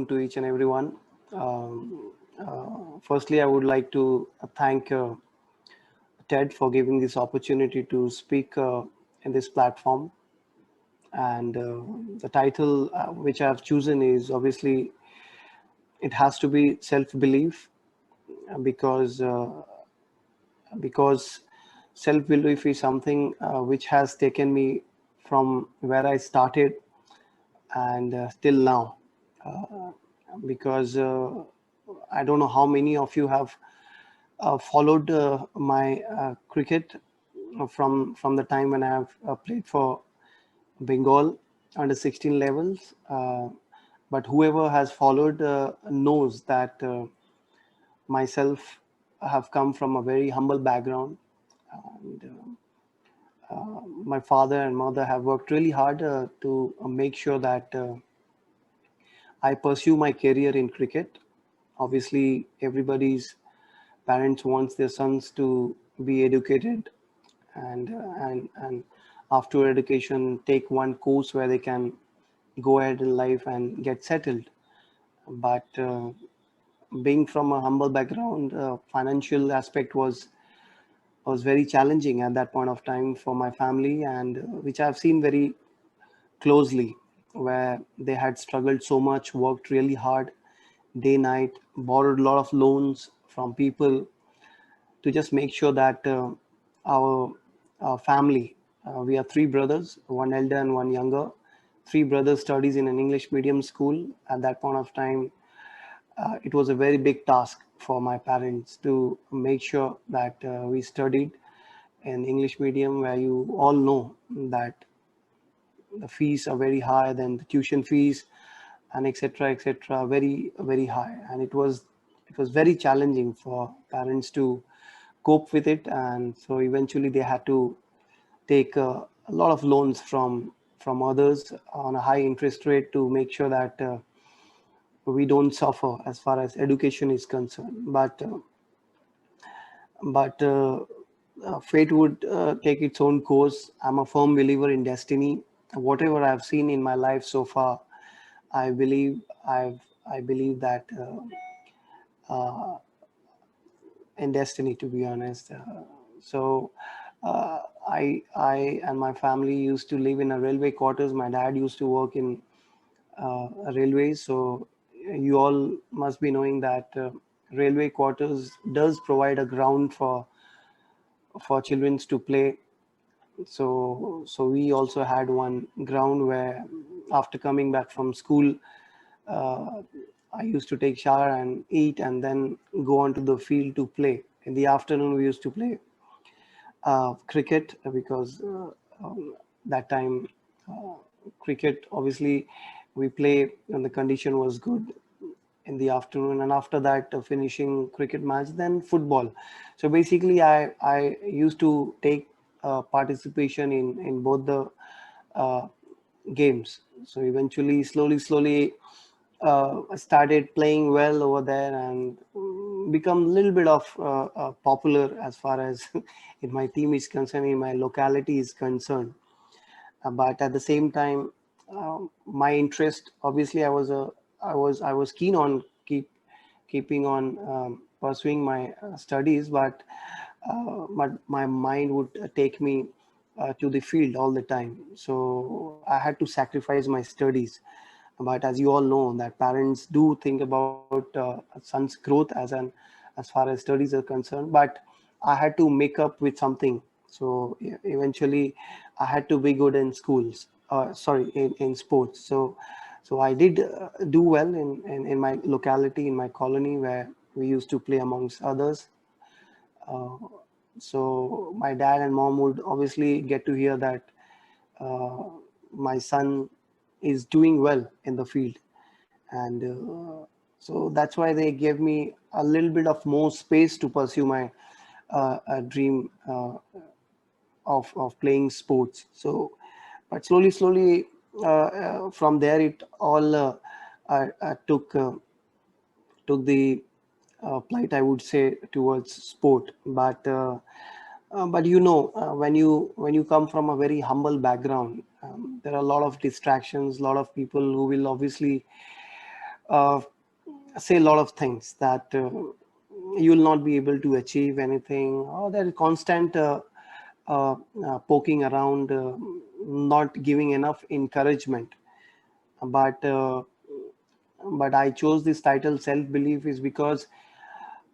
afternoon to each and everyone. Firstly, I would like to thank TED for giving this opportunity to speak in this platform. And the title which I have chosen is obviously it has to be self-belief because self-belief is something which has taken me from where I started and till now. Because I don't know how many of you have followed my cricket from the time when I have played for Bengal under 16 levels. But whoever has followed knows that myself have come from a very humble background. And my father and mother have worked really hard to make sure that I pursue my career in cricket. Obviously, everybody's parents wants their sons to be educated and after education take one course where they can go ahead in life and get settled. But being from a humble background, financial aspect was very challenging at that point of time for my family, and which I've seen very closely, where they had struggled so much, worked really hard, day night, borrowed a lot of loans from people to just make sure that our family, we are three brothers, one elder and one younger, three brothers studies in an English medium school. At that point of time, it was a very big task for my parents to make sure that we studied in English medium, where you all know that the fees are very high, then the tuition fees and etc., very high, and it was very challenging for parents to cope with it. And so eventually they had to take a lot of loans from others on a high interest rate to make sure that we don't suffer as far as education is concerned. But fate would take its own course. I'm a firm believer in destiny. Whatever I've seen in my life so far, I believe I believe that in destiny, to be honest. So I and my family used to live in a railway quarters. My dad used to work in a railway, so you all must be knowing that railway quarters does provide a ground for children to play. So we also had one ground where after coming back from school, uh, I used to take shower and eat and then go onto the field to play. In the afternoon, we used to play cricket because that time cricket, obviously, we play when the condition was good in the afternoon, and after that finishing cricket match, then football. So basically I used to take participation in both the uh, games. So eventually slowly I started playing well over there and become a little bit of popular as far as in my team is concerned, in my locality is concerned. But at the same time, my interest, obviously, I was keen on keeping on pursuing my studies, but my mind would take me to the field all the time. So I had to sacrifice my studies. But as you all know, that parents do think about a son's growth as far as studies are concerned. But I had to make up with something. So eventually, I had to be good in schools. Sorry, in sports. So I did do well in my locality, in my colony, where we used to play amongst others. Uh, so my dad and mom would obviously get to hear that uh, my son is doing well in the field, and so that's why they gave me a little bit of more space to pursue my dream of playing sports. So, but slowly, from there it all took the plight, I would say, towards sport. But when you come from a very humble background, there are a lot of distractions, a lot of people who will obviously uh, say a lot of things that you will not be able to achieve anything, or there is constant poking around, not giving enough encouragement. But I chose this title self belief is because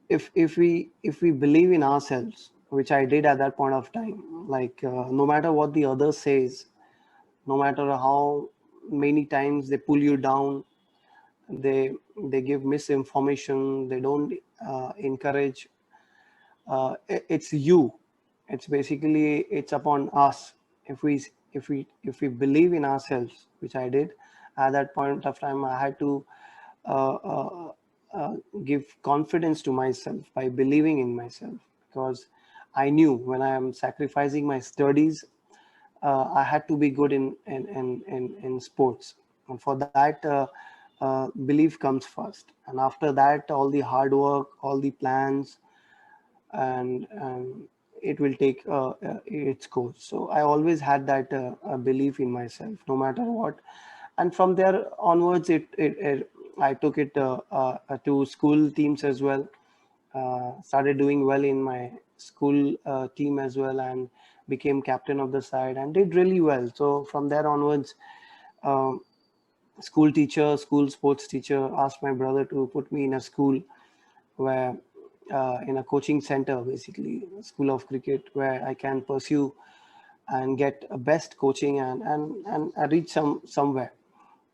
if we believe in ourselves, which I did at that point of time, like no matter what the other says, no matter how many times they pull you down, they give misinformation, they don't encourage, it's you, it's basically it's upon us. If we believe in ourselves, which I did at that point of time, I had to uh, uh, uh, give confidence to myself by believing in myself, because I knew when I am sacrificing my studies, I had to be good in sports, and for that belief comes first, and after that all the hard work, all the plans, and it will take its course. So I always had that belief in myself, no matter what. And from there onwards, I took it to school teams as well. Started doing well in my school team as well, and became captain of the side and did really well. So from there onwards, um, school sports teacher asked my brother to put me in a school where in a coaching center, basically a school of cricket, where I can pursue and get a best coaching, and I reach somewhere.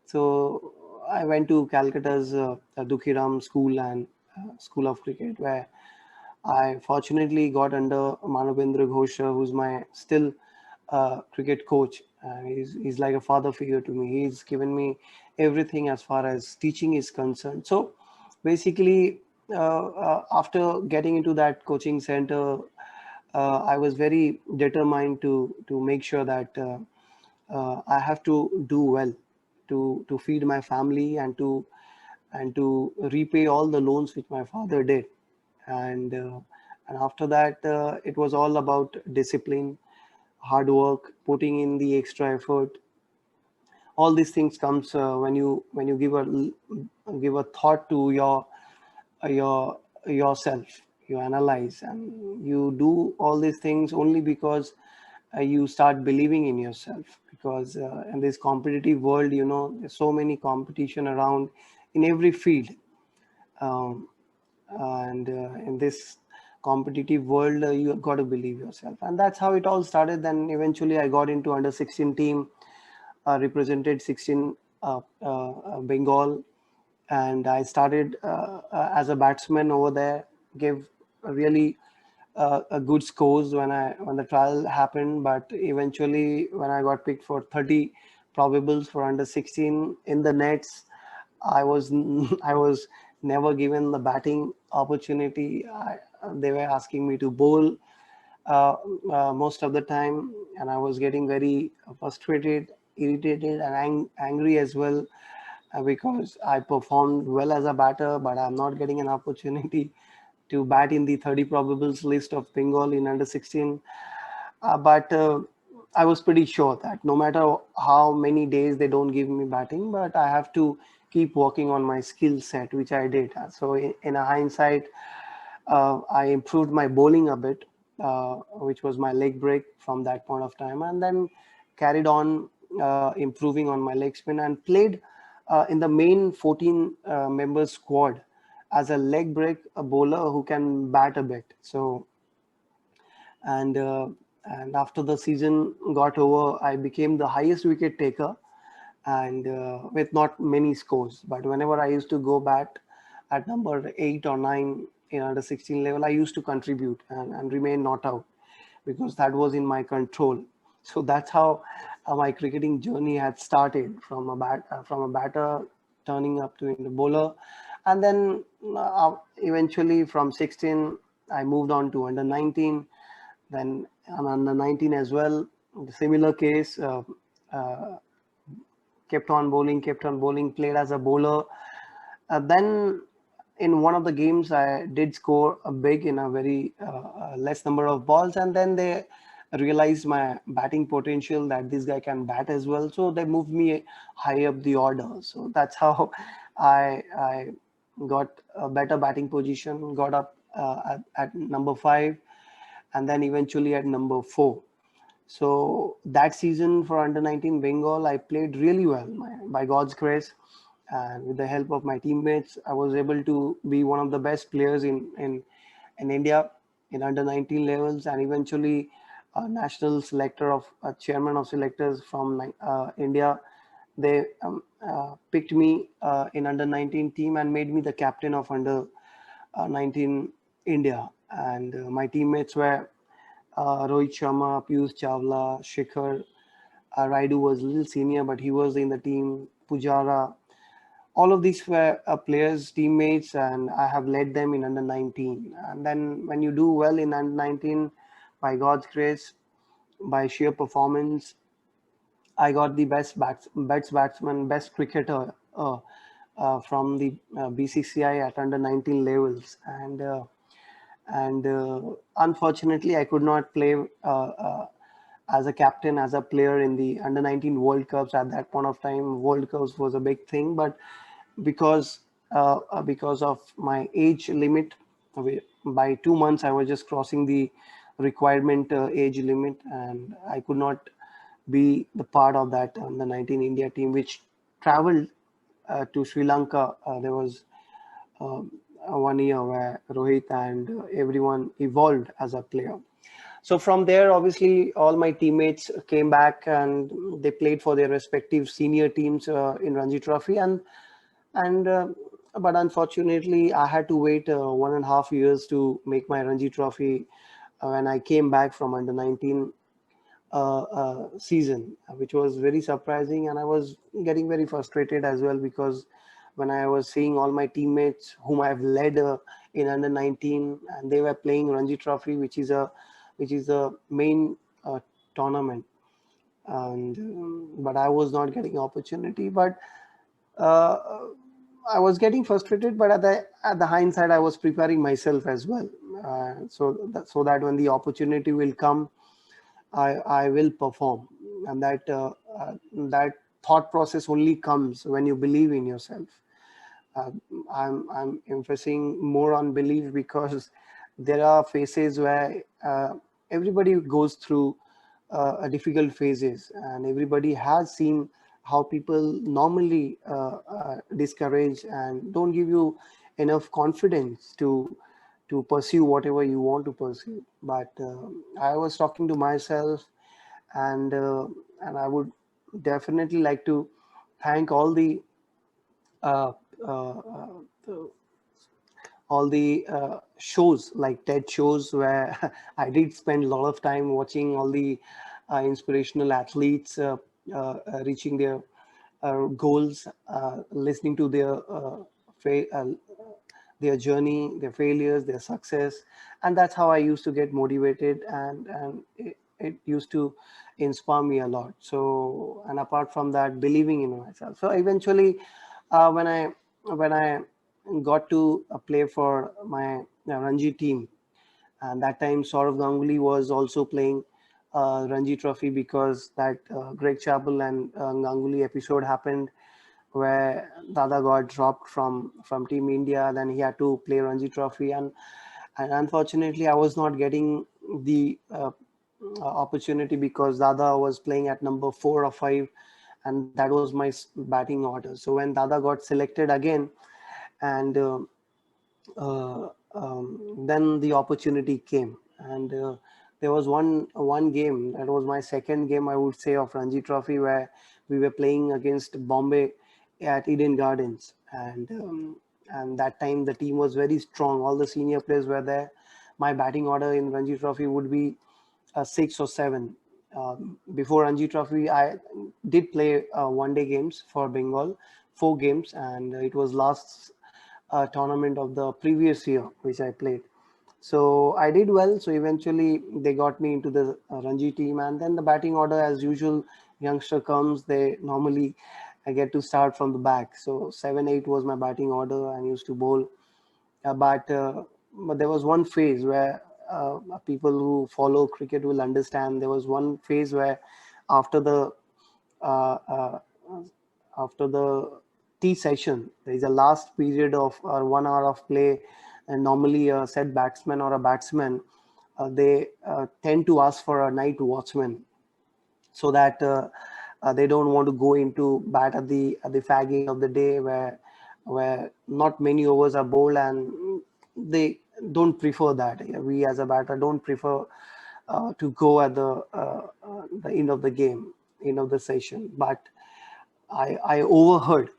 So I went to Calcutta's Dukhiram School and School of Cricket, where I fortunately got under Manobendra Ghosh, who's my still cricket coach. He's like a father figure to me. He's given me everything as far as teaching is concerned. So basically, after getting into that coaching center, I was very determined to make sure that I have to do well to feed my family, and to repay all the loans which my father did. And uh, and after that, it was all about discipline, hard work, putting in the extra effort. All these things comes when you give a thought to your yourself. You analyze and you do all these things only because you start believing in yourself, because in this competitive world, there's so many competition around in every field. Um, and in this competitive world, you have got to believe yourself, and that's how it all started. Then eventually I got into under 16 team, represented 16 Bengal, and I started as a batsman over there. Gave a really a good scores when the trial happened, but eventually when I got picked for 30 probables for under 16 in the nets, I was I was never given the batting opportunity. They were asking me to bowl uh, most of the time, and I was getting very frustrated, irritated, and angry as well, because I performed well as a batter, but I'm not getting an opportunity to bat in the 30 probables list of Bengal in under 16. But I was pretty sure that no matter how many days they don't give me batting, but I have to keep working on my skill set, which I did. So in a hindsight, I improved my bowling a bit, which was my leg break from that point of time, and then carried on improving on my leg spin, and played in the main 14 members squad as a leg break, a bowler who can bat a bit. So and uh, and after the season got over, I became the highest wicket taker, and with not many scores. But whenever I used to go bat at number 8 or 9 in under 16 level, I used to contribute and remain not out, because that was in my control. So that's how my cricketing journey had started, from a batter turning up to into bowler, and then eventually from 16 I moved on to under 19, then on under 19 as well. Similar case, uh, kept on bowling, played as a bowler. Then in one of the games, I did score a big in a very less number of balls, and then they realized my batting potential, that this guy can bat as well. So they moved me high up the order. So that's how I got a better batting position, got up at number 5, and then eventually at number 4. So that season for under 19 Bengal, I played really well. By God's grace and with the help of my teammates, I was able to be one of the best players in India in under 19 levels, and eventually a national selector of chairman of selectors from India. They picked me in under 19 team and made me the captain of under 19 India. And my teammates were Rohit Sharma, Piyush Chawla, Shikhar. Raidu was a little senior, but he was in the team. Pujara. All of these were players, teammates, and I have led them in under 19. And then when you do well in under 19, by God's grace, by sheer performance, I got the best batsman, best cricketer from the BCCI at under 19 levels. And unfortunately, I could not play as a captain, as a player in the under 19 World Cups at that point of time. World Cups was a big thing, but because because of my age limit, by 2 months I was just crossing the requirement age limit, and I could not be the part of that under 19 India team, which traveled to Sri Lanka. There was um, 1 year where Rohit and everyone evolved as a player. So from there, obviously, all my teammates came back and they played for their respective senior teams in Ranji Trophy, and but unfortunately, I had to wait 1.5 years to make my Ranji Trophy when I came back from under 19 season, which was very surprising, and I was getting very frustrated as well, because when I was seeing all my teammates whom I've led in under 19, and they were playing Ranji Trophy, which is a main tournament, and but I was not getting opportunity. But uh, I was getting frustrated, but at the hindsight, I was preparing myself as well, so that when the opportunity will come, I will perform, and that thought process only comes when you believe in yourself. Uh, I'm emphasizing more on belief, because there are phases where everybody goes through a difficult phases, and everybody has seen how people normally discourage and don't give you enough confidence to pursue whatever you want to pursue. But I was talking to myself, and and I would definitely like to thank uh, uh, uh, all the shows like TED shows, where I did spend a lot of time watching all the inspirational athletes reaching their goals, listening to their journey, their failures, their success, and that's how I used to get motivated, and it used to inspire me a lot. So, and apart from that, believing in myself. So eventually, when I got to play for my Ranji team, and that time Saurav Ganguly was also playing Ranji Trophy, because that Greg Chappell and Ganguly episode happened, where Dada got dropped from Team India. Then he had to play Ranji Trophy, and unfortunately, I was not getting the opportunity, because Dada was playing at number 4 or 5, and that was my batting order. So when Dada got selected again, and then the opportunity came, and there was one game, that was my second game, I would say, of Ranji Trophy, where we were playing against Bombay at Eden Gardens, and that time the team was very strong. All the senior players were there. My batting order in Ranji Trophy would be 6 or 7. Before Ranji Trophy, I did play one-day games for Bengal, 4 games, and it was last tournament of the previous year which I played. So I did well. So eventually they got me into the Ranji team, and then the batting order, as usual, youngster comes. They normally I get to start from the back. So 7, 8 was my batting order, and used to bowl. But there was one phase where people who follow cricket will understand. There was one phase where after the uh, uh, after the tea session, there is a last period of 1 hour of play, and normally a said batsman or a batsman, they tend to ask for a night watchman, so that they don't want to go into bat at the fag end of the day, where not many overs are bowled, and they don't prefer that. We as a batter don't prefer to go at the end of the game, end of the session. But I overheard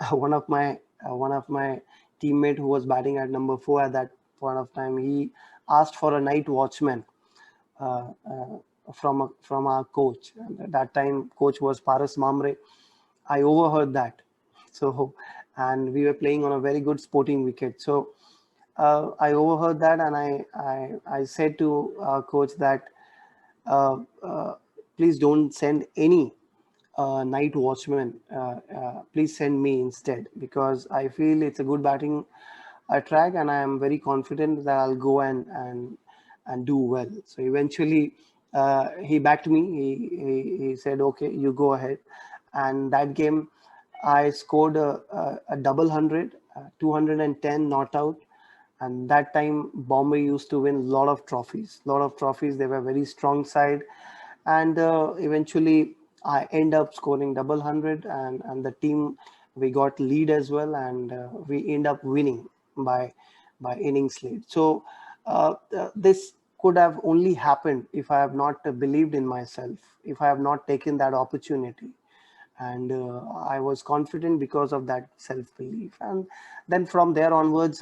one of my teammate who was batting at number 4 at that point of time. He asked for a night watchman uh, from our coach. And at that time, coach was Paras Mamre. I overheard that. So, and we were playing on a very good sporting wicket. So I overheard that, and I said to our coach that uh, uh, please don't send any night watchman. Please send me instead, because I feel it's a good batting track, and I am very confident that I'll go and do well. So eventually, he backed me. He said, "Okay, you go ahead." And that game, I scored a double hundred, 210 not out. And that time, Bombay used to win a lot of trophies. Lot of trophies. They were very strong side, and eventually I end up scoring double hundred, and the team, we got lead as well, and we end up winning by innings lead. So this could have only happened if I have not believed in myself, if I have not taken that opportunity. And I was confident because of that self belief. And then from there onwards,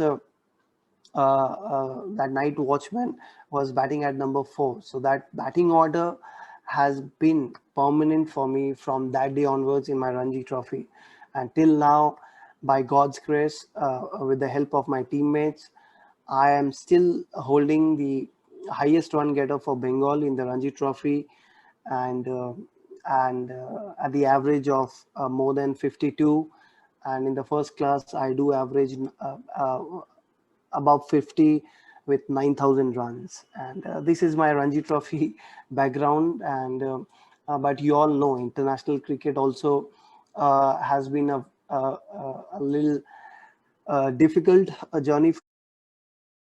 that night watchman was batting at number 4. So that batting order has been permanent for me from that day onwards in my Ranji Trophy. And till now, by God's grace, with the help of my teammates, I am still holding the highest run getter for Bengal in the Ranji Trophy, and at the average of more than 52. And in the first class, I do average above 50 with 9,000 runs. And this is my Ranji Trophy background. And but you all know international cricket also has been a little difficult journey